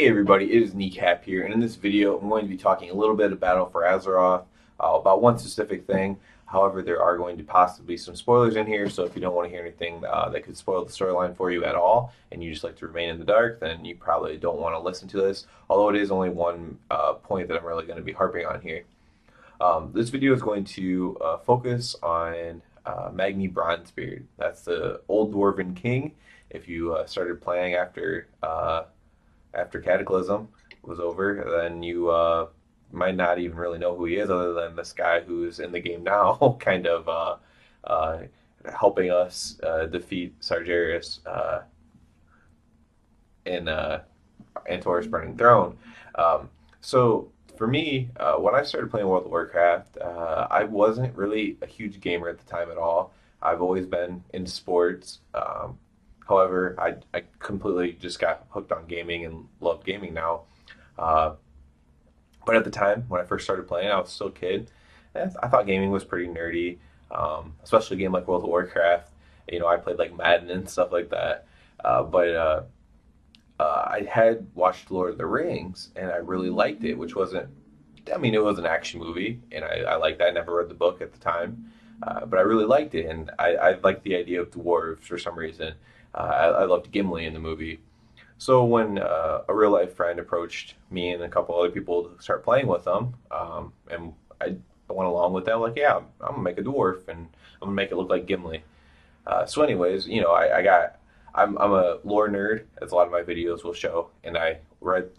Hey everybody, it is Kneecap here, and in this video I'm going to be talking a little bit of Battle for Azeroth, about one specific thing. However, there are going to possibly be some spoilers in here, so if you don't want to hear anything that could spoil the storyline for you at all, and you just like to remain in the dark, then you probably don't want to listen to this, although it is only one point that I'm really going to be harping on here. This video is going to focus on Magni Bronzebeard. That's the old Dwarven king. If you started playing after Cataclysm was over, then you might not even really know who he is, other than this guy who's in the game now, kind of uh, helping us defeat Sargeras in Antor's Burning Throne. So for me, when I started playing World of Warcraft, I wasn't really a huge gamer at the time at all. I've always been into sports. However, I completely just got hooked on gaming and love gaming now. Uh, but at the time, when I first started playing, I was still a kid. And I thought gaming was pretty nerdy, especially a game like World of Warcraft. I played like Madden and stuff like that. But I had watched Lord of the Rings, and I really liked it, which wasn't, I mean, it was an action movie, and I liked that. I never read the book at the time, but I really liked it, and I liked the idea of dwarves for some reason. I loved Gimli in the movie. So when a real life friend approached me and a couple other people to start playing with them, and I went along with them, like, yeah, I'm gonna make a dwarf and I'm gonna make it look like Gimli. So, anyways, I'm a lore nerd, as a lot of my videos will show, and I read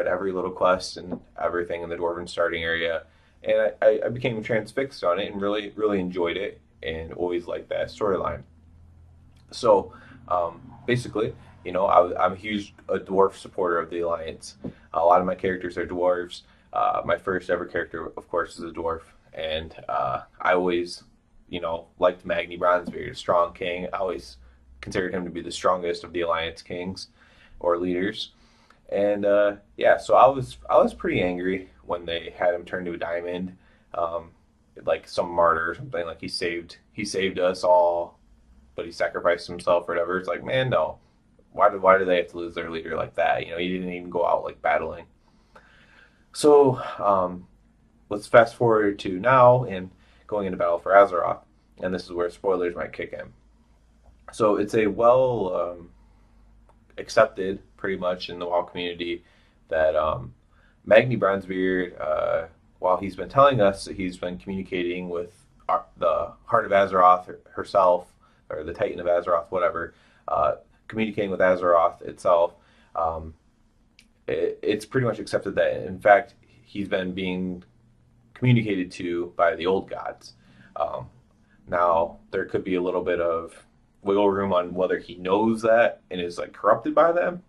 every little quest and everything in the Dwarven starting area, and I became transfixed on it and really, really enjoyed it and always liked that storyline. So, basically, I'm a dwarf supporter of the Alliance. A lot of my characters are dwarves. My first ever character, of course, is a dwarf, and I always, liked Magni Bronzebeard, a strong king. I always considered him to be the strongest of the Alliance kings or leaders. And yeah, so I was pretty angry when they had him turn to a diamond, um, like some martyr or something. Like he saved us all, but he sacrificed himself or whatever. It's like, man, no. Why do they have to lose their leader like that? He didn't even go out like battling. So let's fast forward to now and going into Battle for Azeroth, and this is where spoilers might kick in. So it's a well accepted, pretty much in the WoW community, that Magni Bronzebeard, while he's been telling us that he's been communicating with the Heart of Azeroth herself, or the Titan of Azeroth, whatever, communicating with Azeroth itself, um, it's pretty much accepted that, in fact, he's been being communicated to by the old gods. Um, Now, there could be a little bit of wiggle room on whether he knows that and is like corrupted by them,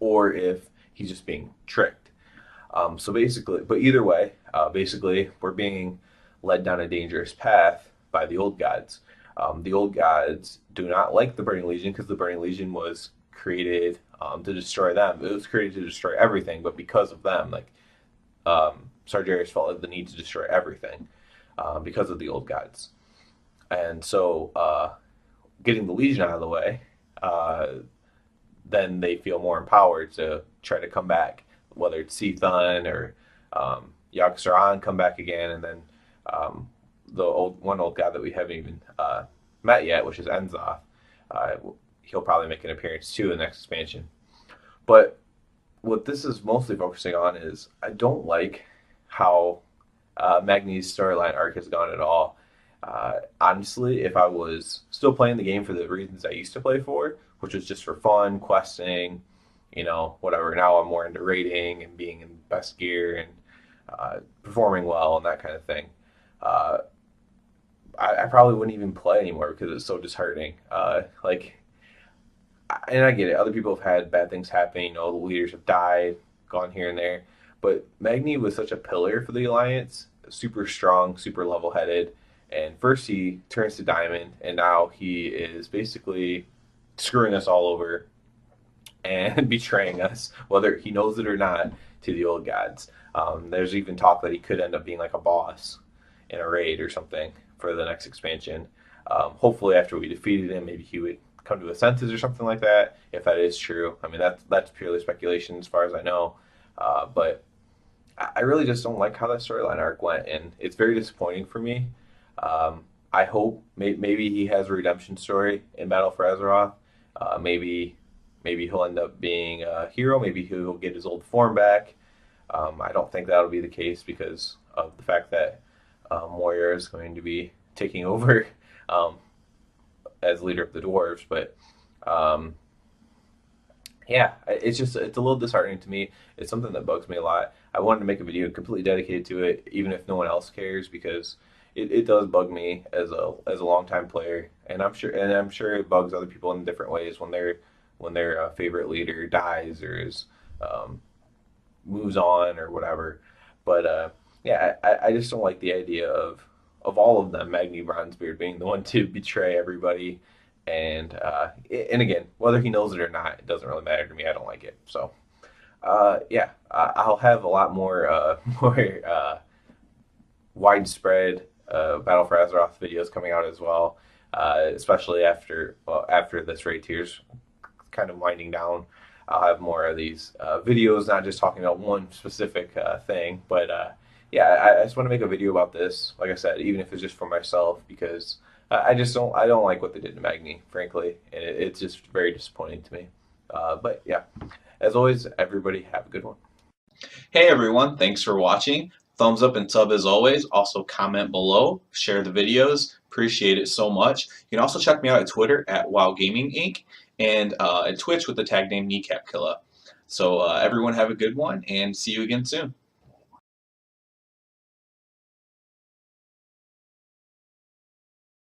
or if he's just being tricked. So basically, but either way, basically, we're being led down a dangerous path by the old gods. The old gods do not like the Burning Legion, because the Burning Legion was created to destroy them. It was created to destroy everything, but because of them, like, Sargeras felt the need to destroy everything because of the old gods. And so, getting the Legion out of the way, uh, then they feel more empowered to try to come back, whether it's Cthulhu or Yogg-Saron come back again, and then the old god that we haven't even met yet, which is Enzoth. Uh, he'll probably make an appearance too in the next expansion. But what this is mostly focusing on is, I don't like how Magni's storyline arc has gone at all. Honestly, if I was still playing the game for the reasons I used to play for, which was just for fun, questing, whatever. Now I'm more into raiding and being in best gear and performing well and that kind of thing. Uh, I probably wouldn't even play anymore because it's so disheartening. And I get it. Other people have had bad things happen. The leaders have died, gone here and there. But Magni was such a pillar for the Alliance, super strong, super level-headed. And first he turns to Diamond, and now he is basically screwing us all over and betraying us, whether he knows it or not, to the old gods. There's even talk that he could end up being like a boss in a raid or something for the next expansion. Hopefully, after we defeated him, maybe he would come to his senses or something like that. If that is true, I mean that's purely speculation as far as I know. But I really just don't like how that storyline arc went, and it's very disappointing for me. I hope maybe he has a redemption story in Battle for Azeroth. Maybe he'll end up being a hero. Maybe he'll get his old form back. I don't think that'll be the case because of the fact that Moira is going to be taking over um, as leader of the dwarves. But um, yeah, it's a little disheartening to me. It's something that bugs me a lot. I wanted to make a video completely dedicated to it, even if no one else cares, because it does bug me as a longtime player, and I'm sure it bugs other people in different ways when their favorite leader dies or is um, moves on or whatever. But yeah, I just don't like the idea of all of them, Magni Bronzebeard being the one to betray everybody. And again, whether he knows it or not, it doesn't really matter to me. I don't like it. So yeah, I'll have a lot more more widespread Battle for Azeroth videos coming out as well, especially after this raid tier's kind of winding down. I'll have more of these videos, not just talking about one specific thing, but yeah, I just want to make a video about this. Like I said, even if it's just for myself, because I don't like what they did to Magni, frankly, and it's just very disappointing to me. But yeah, as always, everybody have a good one. Hey everyone, thanks for watching. Thumbs up and sub as always. Also comment below, share the videos. Appreciate it so much. You can also check me out at Twitter at WoW Gaming Inc. and at Twitch with the tag name Kneecap Killa. So everyone have a good one and see you again soon.